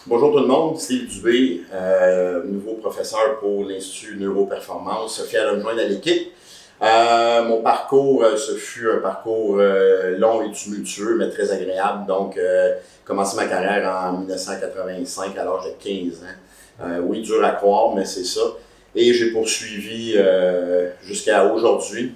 Bonjour tout le monde, Steve Dubé, nouveau professeur pour l'Institut Neuroperformance, fier de me joindre à l'équipe. Mon parcours, ce fut un parcours long et tumultueux, mais très agréable. Donc, commencé ma carrière en 1985 à l'âge de 15 ans. Oui, dur à croire, mais c'est ça. Et j'ai poursuivi jusqu'à aujourd'hui.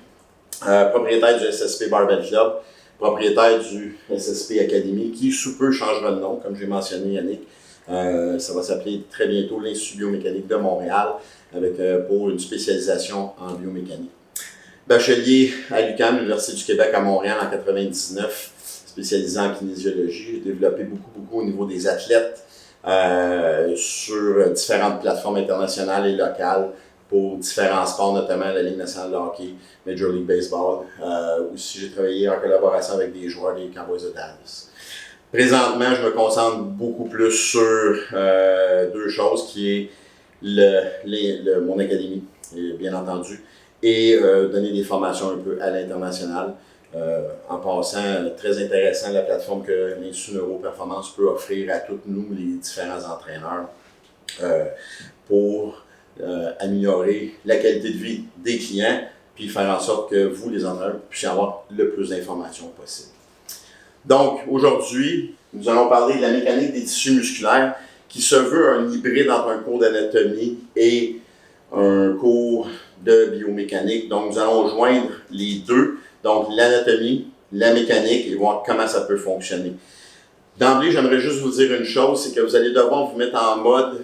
Propriétaire du SSP Barbell Club, propriétaire du SSP Academy, qui sous peu changera de nom, comme j'ai mentionné Yannick. Ça va s'appeler très bientôt l'Institut biomécanique de Montréal, avec, pour une spécialisation en biomécanique. Bachelier à l'UQAM, l'Université du Québec à Montréal en 1999, spécialisé en kinésiologie. J'ai développé beaucoup au niveau des athlètes sur différentes plateformes internationales et locales pour différents sports, notamment la Ligue nationale de hockey, Major League Baseball. Aussi, j'ai travaillé en collaboration avec des joueurs des Cowboys de Dallas. Présentement, je me concentre beaucoup plus sur deux choses, qui est mon académie, bien entendu, et donner des formations un peu à l'international. En passant, très intéressant la plateforme que l'Institut Neuroperformance peut offrir à tous nous, les différents entraîneurs, pour améliorer la qualité de vie des clients, puis faire en sorte que vous, les entraîneurs, puissiez avoir le plus d'informations possible. Donc, aujourd'hui, nous allons parler de la mécanique des tissus musculaires, qui se veut un hybride entre un cours d'anatomie et un cours de biomécanique. Donc, nous allons joindre les deux, donc l'anatomie, la mécanique, et voir comment ça peut fonctionner. D'emblée, j'aimerais juste vous dire une chose, c'est que vous allez devoir vous mettre en mode,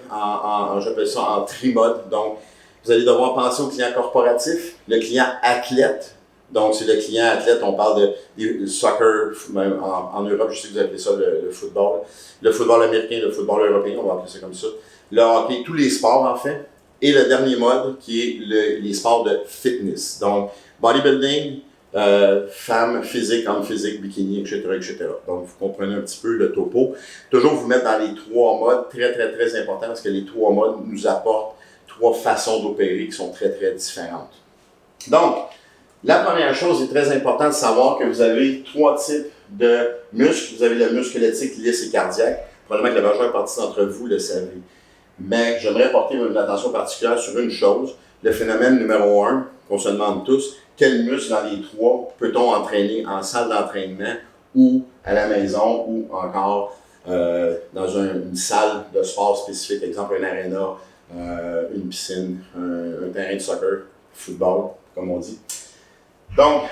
j'appelle ça en tri-mode. Donc, vous allez devoir penser au client corporatif, le client athlète. Donc, c'est le client athlète, on parle de soccer, même en Europe, je sais que vous appelez ça le football. Le football américain, le football européen, on va appeler ça comme ça. Le hockey, tous les sports en fait. Et le dernier mode qui est les sports de fitness. Donc, bodybuilding, femmes, physique, hommes physique, bikini, etc., etc. Donc, vous comprenez un petit peu le topo. Toujours vous mettre dans les trois modes, très important, parce que les trois modes nous apportent trois façons d'opérer qui sont très différentes. Donc, la première chose, c'est très important de savoir que vous avez trois types de muscles. Vous avez le muscle squelettique, lisse et cardiaque. Probablement que la majeure partie d'entre vous le savez. Mais j'aimerais porter une attention particulière sur une chose, le phénomène numéro 1, qu'on se demande tous, quel muscle dans les trois peut-on entraîner en salle d'entraînement ou à la maison ou encore dans une salle de sport spécifique, exemple un aréna, une piscine, un terrain de soccer, football, comme on dit. Donc,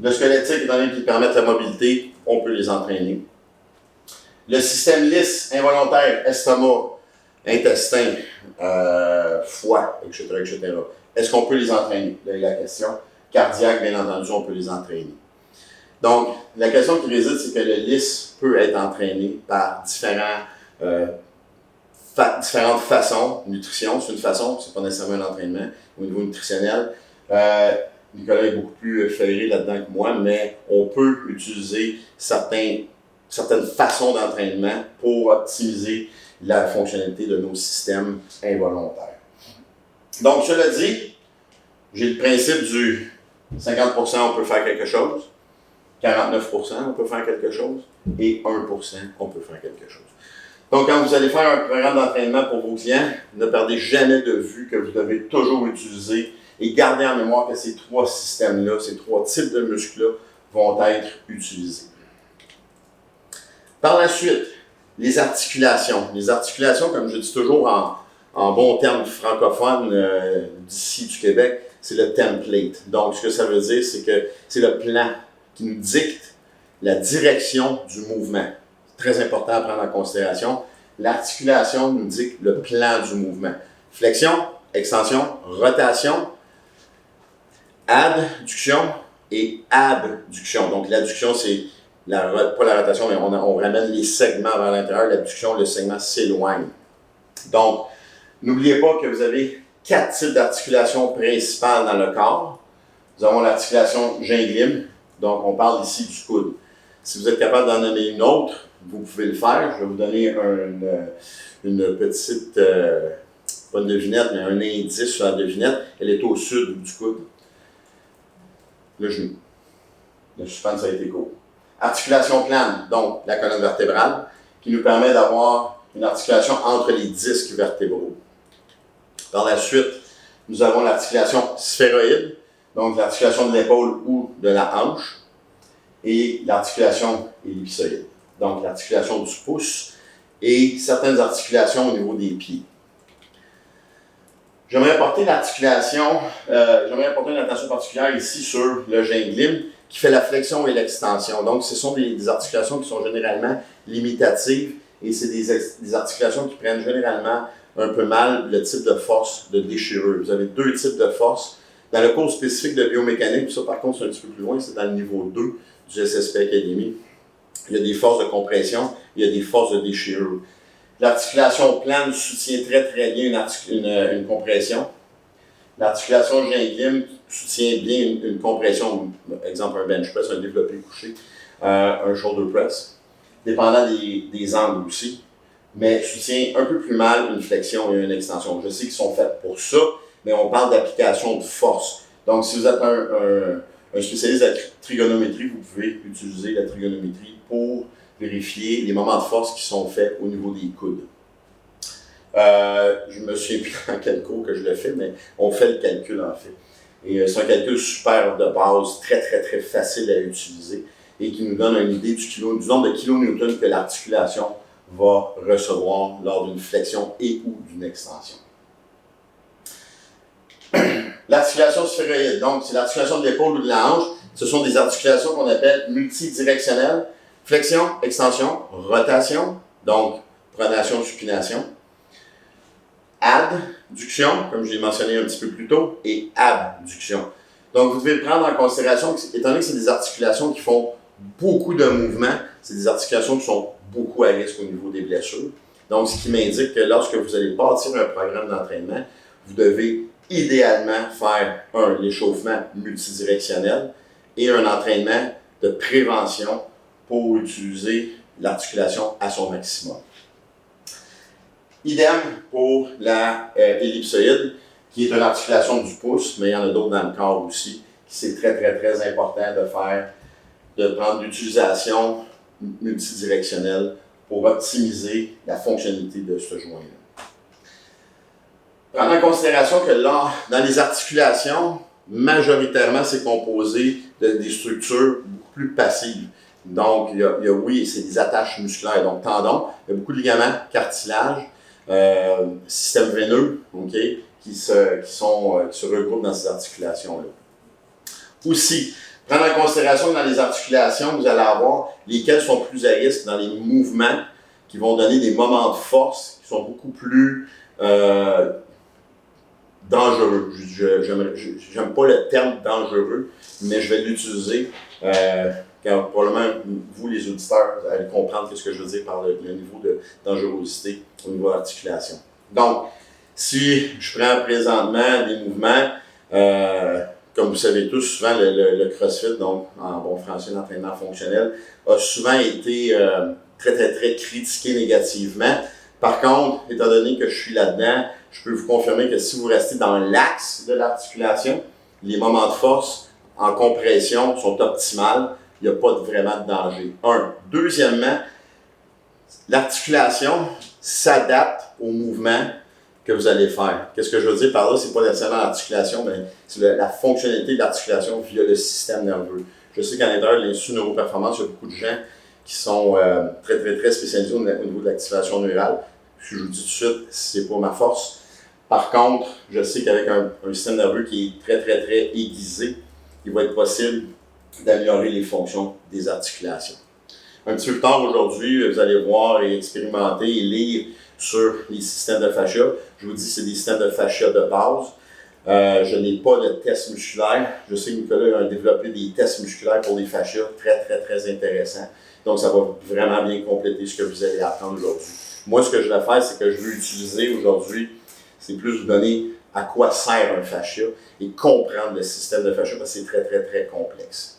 le squelettique, étant donné qu'ils permettent la mobilité, on peut les entraîner. Le système lisse, involontaire, estomac, intestin, foie, etc. Est-ce qu'on peut les entraîner? Là est la question. Cardiaque, bien entendu, on peut les entraîner. Donc, la question qui réside, c'est que le lisse peut être entraîné par différentes façons. Nutrition, c'est une façon, c'est pas nécessairement un entraînement au niveau nutritionnel. Nicolas est beaucoup plus ferré là-dedans que moi, mais on peut utiliser certaines façons d'entraînement pour optimiser la fonctionnalité de nos systèmes involontaires. Donc, cela dit, j'ai le principe du 50% on peut faire quelque chose, 49% on peut faire quelque chose, et 1% on peut faire quelque chose. Donc, quand vous allez faire un programme d'entraînement pour vos clients, ne perdez jamais de vue que vous devez toujours utiliser et gardez en mémoire que ces trois systèmes-là, ces trois types de muscles-là vont être utilisés. Par la suite, les articulations. Les articulations, comme je dis toujours en bon terme francophone d'ici du Québec, c'est le template. Donc, ce que ça veut dire, c'est que c'est le plan qui nous dicte la direction du mouvement. C'est très important à prendre en considération. L'articulation nous dicte le plan du mouvement. Flexion, extension, rotation, adduction et abduction. Donc, l'adduction, c'est pas la rotation, mais on ramène les segments vers l'intérieur. L'abduction, le segment s'éloigne. Donc, n'oubliez pas que vous avez 4 types d'articulations principales dans le corps. Nous avons l'articulation gingline, donc on parle ici du coude. Si vous êtes capable d'en nommer une autre, vous pouvez le faire. Je vais vous donner une petite, pas une devinette, mais un indice sur la devinette. Elle est au sud du coude. Le genou. Le suspense a été court. Articulation plane, donc la colonne vertébrale, qui nous permet d'avoir une articulation entre les disques vertébraux. Par la suite, nous avons l'articulation sphéroïde, donc l'articulation de l'épaule ou de la hanche, et l'articulation ellipsoïde, donc l'articulation du pouce et certaines articulations au niveau des pieds. J'aimerais apporter une attention particulière ici sur le gynghlim qui fait la flexion et l'extension. Donc, ce sont des articulations qui sont généralement limitatives et c'est des articulations qui prennent généralement un peu mal le type de force de déchirure. Vous avez deux types de force. Dans le cours spécifique de biomécanique, ça par contre c'est un petit peu plus loin, c'est dans le niveau 2 du SSP Academy. Il y a des forces de compression, il y a des forces de déchirure. L'articulation plane soutient très très bien une compression. L'articulation gynghlim soutient bien une compression, exemple un bench press, un développé couché, un shoulder press, dépendant des angles aussi, mais soutient un peu plus mal une flexion et une extension. Je sais qu'ils sont faits pour ça, mais on parle d'application de force. Donc, si vous êtes un spécialiste de la trigonométrie, vous pouvez utiliser la trigonométrie pour vérifier les moments de force qui sont faits au niveau des coudes. Je me souviens plus dans quel cours que je le fais, mais on fait le calcul en fait. Et c'est un calcul super de base, très très très facile à utiliser et qui nous donne une idée du nombre de kilonewtons que l'articulation va recevoir lors d'une flexion et ou d'une extension. L'articulation sphéroïde, donc c'est l'articulation de l'épaule ou de la hanche. Ce sont des articulations qu'on appelle multidirectionnelles. Flexion, extension, rotation, donc pronation, supination. Adduction, comme je l'ai mentionné un petit peu plus tôt, et abduction. Donc vous devez prendre en considération, étant donné que c'est des articulations qui font beaucoup de mouvements, c'est des articulations qui sont beaucoup à risque au niveau des blessures. Donc ce qui m'indique que lorsque vous allez bâtir un programme d'entraînement, vous devez idéalement faire l'échauffement multidirectionnel et un entraînement de prévention pour utiliser l'articulation à son maximum. Idem pour la ellipsoïde, qui est une articulation du pouce, mais il y en a d'autres dans le corps aussi. C'est très, très, très important de prendre l'utilisation multidirectionnelle pour optimiser la fonctionnalité de ce joint-là. Prendre en considération que là, dans les articulations, majoritairement, c'est composé des structures beaucoup plus passives. Donc, oui, c'est des attaches musculaires, donc tendons, il y a beaucoup de ligaments, cartilage, système veineux, qui se regroupent dans ces articulations-là. Aussi, prendre en considération que dans les articulations, vous allez avoir lesquelles sont plus à risque dans les mouvements qui vont donner des moments de force qui sont beaucoup plus dangereux. J'aime pas le terme dangereux, mais je vais l'utiliser car probablement vous, les auditeurs, allez comprendre ce que je veux dire par le niveau de dangerosité au niveau de l'articulation. Donc, si je prends présentement des mouvements, comme vous savez tous, souvent le CrossFit, donc en bon français, l'entraînement fonctionnel, a souvent été très, très, très critiqué négativement. Par contre, étant donné que je suis là-dedans, je peux vous confirmer que si vous restez dans l'axe de l'articulation, les moments de force en compression sont optimales. Il n'y a pas vraiment de danger. Deuxièmement, l'articulation s'adapte au mouvement que vous allez faire. Qu'est-ce que je veux dire par là? C'est pas nécessairement l'articulation, mais c'est la fonctionnalité de l'articulation via le système nerveux. Je sais qu'à l'intérieur de l'Institut Neuroperformance, il y a beaucoup de gens qui sont très, très, très spécialisés au niveau de l'activation neurale. Je vous dis tout de suite, c'est pas ma force. Par contre, je sais qu'avec un système nerveux qui est très, très, très aiguisé, il va être possible d'améliorer les fonctions des articulations. Un petit peu plus tard aujourd'hui, vous allez voir et expérimenter et lire sur les systèmes de fascia. Je vous dis, c'est des systèmes de fascia de base. Je n'ai pas de test musculaire. Je sais que Nicolas a développé des tests musculaires pour les fascias très, très, très intéressants. Donc, ça va vraiment bien compléter ce que vous allez apprendre aujourd'hui. Moi, ce que je vais faire, c'est que je veux utiliser aujourd'hui, c'est plus vous donner à quoi sert un fascia et comprendre le système de fascia parce que c'est très, très, très complexe.